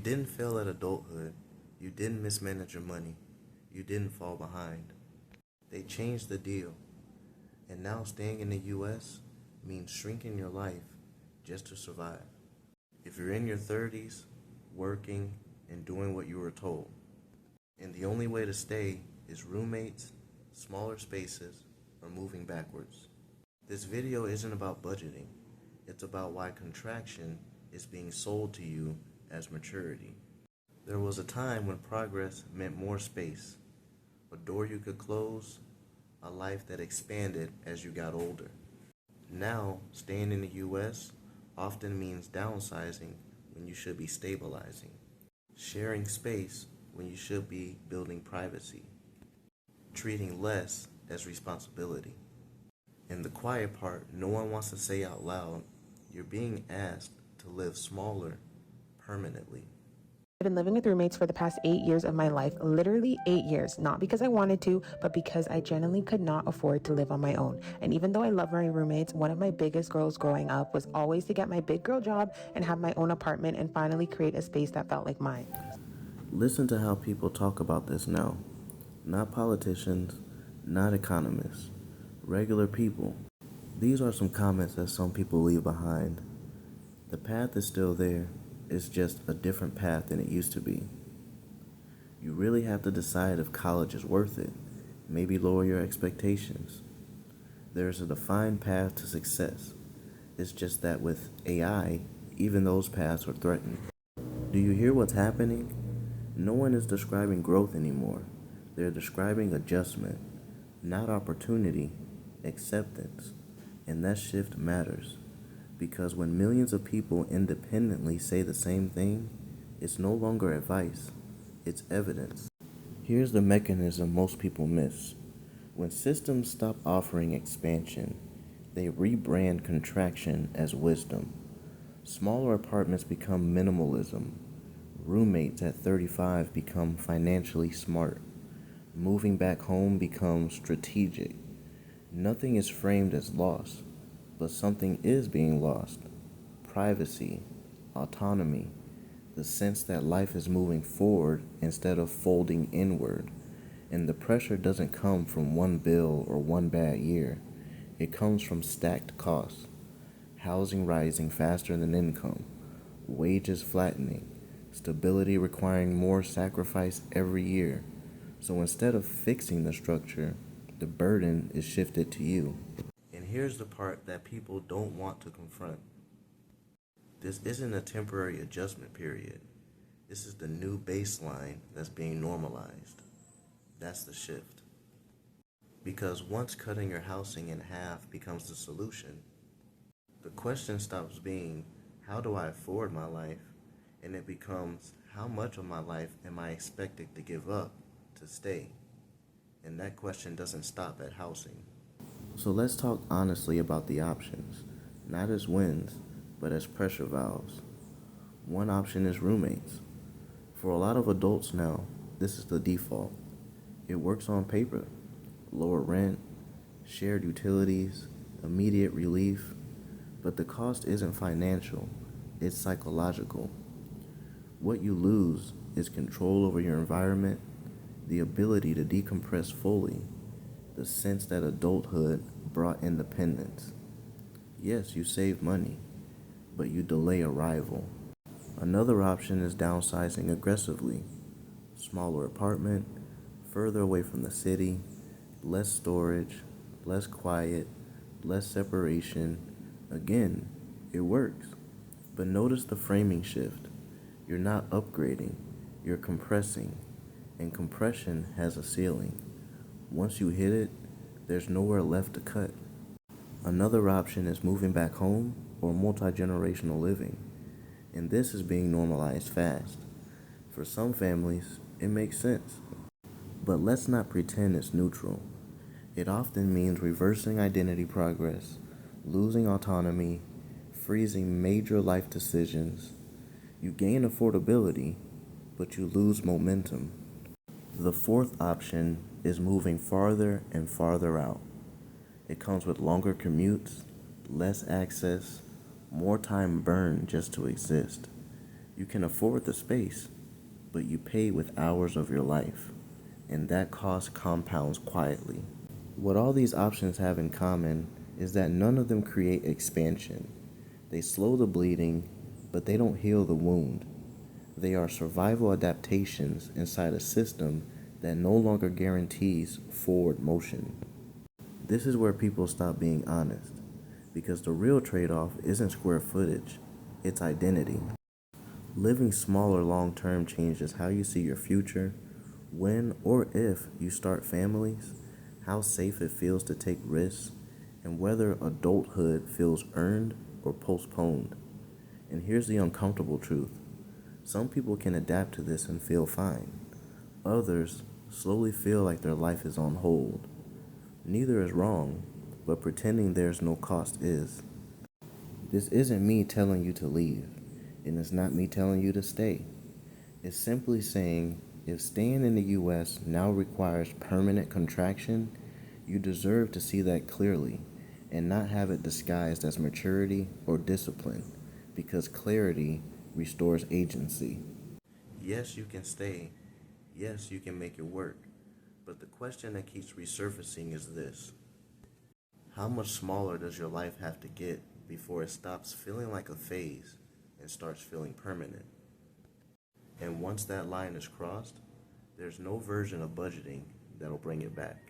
You didn't fail at adulthood. You didn't mismanage your money. You didn't fall behind. They changed the deal. And now staying in the US means shrinking your life just to survive. If you're in your 30s, working, and doing what you were told, and the only way to stay is roommates, smaller spaces, or moving backwards. This video isn't about budgeting. It's about why contraction is being sold to you as maturity. There was a time when progress meant more space, a door you could close, a life that expanded as you got older. Now, staying in the US often means downsizing when you should be stabilizing, sharing space when you should be building privacy, treating less as responsibility. And the quiet part no one wants to say out loud, you're being asked to live smaller permanently. I've been living with roommates for the past 8 years of my life, literally 8 years, not because I wanted to, but because I genuinely could not afford to live on my own. And even though I love my roommates, one of my biggest goals growing up was always to get my big girl job and have my own apartment and finally create a space that felt like mine. Listen to how people talk about this now. Not politicians, not economists, regular people. These are some comments that some people leave behind. The path is still there. It's just a different path than it used to be. You really have to decide if college is worth it. Maybe lower your expectations. There's a defined path to success. It's just that with AI, even those paths are threatened. Do you hear what's happening? No one is describing growth anymore. They're describing adjustment, not opportunity, acceptance. And that shift matters. Because when millions of people independently say the same thing, it's no longer advice, it's evidence. Here's the mechanism most people miss. When systems stop offering expansion, they rebrand contraction as wisdom. Smaller apartments become minimalism. Roommates at 35 become financially smart. Moving back home becomes strategic. Nothing is framed as loss. But something is being lost. Privacy, autonomy, the sense that life is moving forward instead of folding inward. And the pressure doesn't come from one bill or one bad year. It comes from stacked costs. Housing rising faster than income, wages flattening, stability requiring more sacrifice every year. So instead of fixing the structure, the burden is shifted to you. And here's the part that people don't want to confront. This isn't a temporary adjustment period. This is the new baseline that's being normalized. That's the shift. Because once cutting your housing in half becomes the solution, the question stops being, how do I afford my life? And it becomes, how much of my life am I expected to give up to stay? And that question doesn't stop at housing. So let's talk honestly about the options, not as wins, but as pressure valves. One option is roommates. For a lot of adults now, this is the default. It works on paper. Lower rent, shared utilities, immediate relief, but the cost isn't financial, it's psychological. What you lose is control over your environment, the ability to decompress fully, the sense that adulthood brought independence. Yes, you save money, but you delay arrival. Another option is downsizing aggressively. Smaller apartment, further away from the city, less storage, less quiet, less separation. Again, it works. But notice the framing shift. You're not upgrading, you're compressing. And compression has a ceiling. Once you hit it, there's nowhere left to cut. Another option is moving back home or multi-generational living. And this is being normalized fast. For some families, it makes sense. But let's not pretend it's neutral. It often means reversing identity progress, losing autonomy, freezing major life decisions. You gain affordability, but you lose momentum. The fourth option is moving farther and farther out. It comes with longer commutes, less access, more time burned just to exist. You can afford the space, but you pay with hours of your life, and that cost compounds quietly. What all these options have in common is that none of them create expansion. They slow the bleeding, but they don't heal the wound. They are survival adaptations inside a system that no longer guarantees forward motion. This is where people stop being honest, because the real trade-off isn't square footage, it's identity. Living smaller long term changes how you see your future, when or if you start families, how safe it feels to take risks, and whether adulthood feels earned or postponed. And here's the uncomfortable truth: some people can adapt to this and feel fine, others slowly feel like their life is on hold. Neither is wrong, but pretending there's no cost is. This isn't me telling you to leave, and it's not me telling you to stay. It's simply saying if staying in the US now requires permanent contraction, you deserve to see that clearly and not have it disguised as maturity or discipline, because clarity restores agency. Yes, you can stay. Yes, you can make it work. But the question that keeps resurfacing is this: how much smaller does your life have to get before it stops feeling like a phase and starts feeling permanent? And once that line is crossed, there's no version of budgeting that'll bring it back.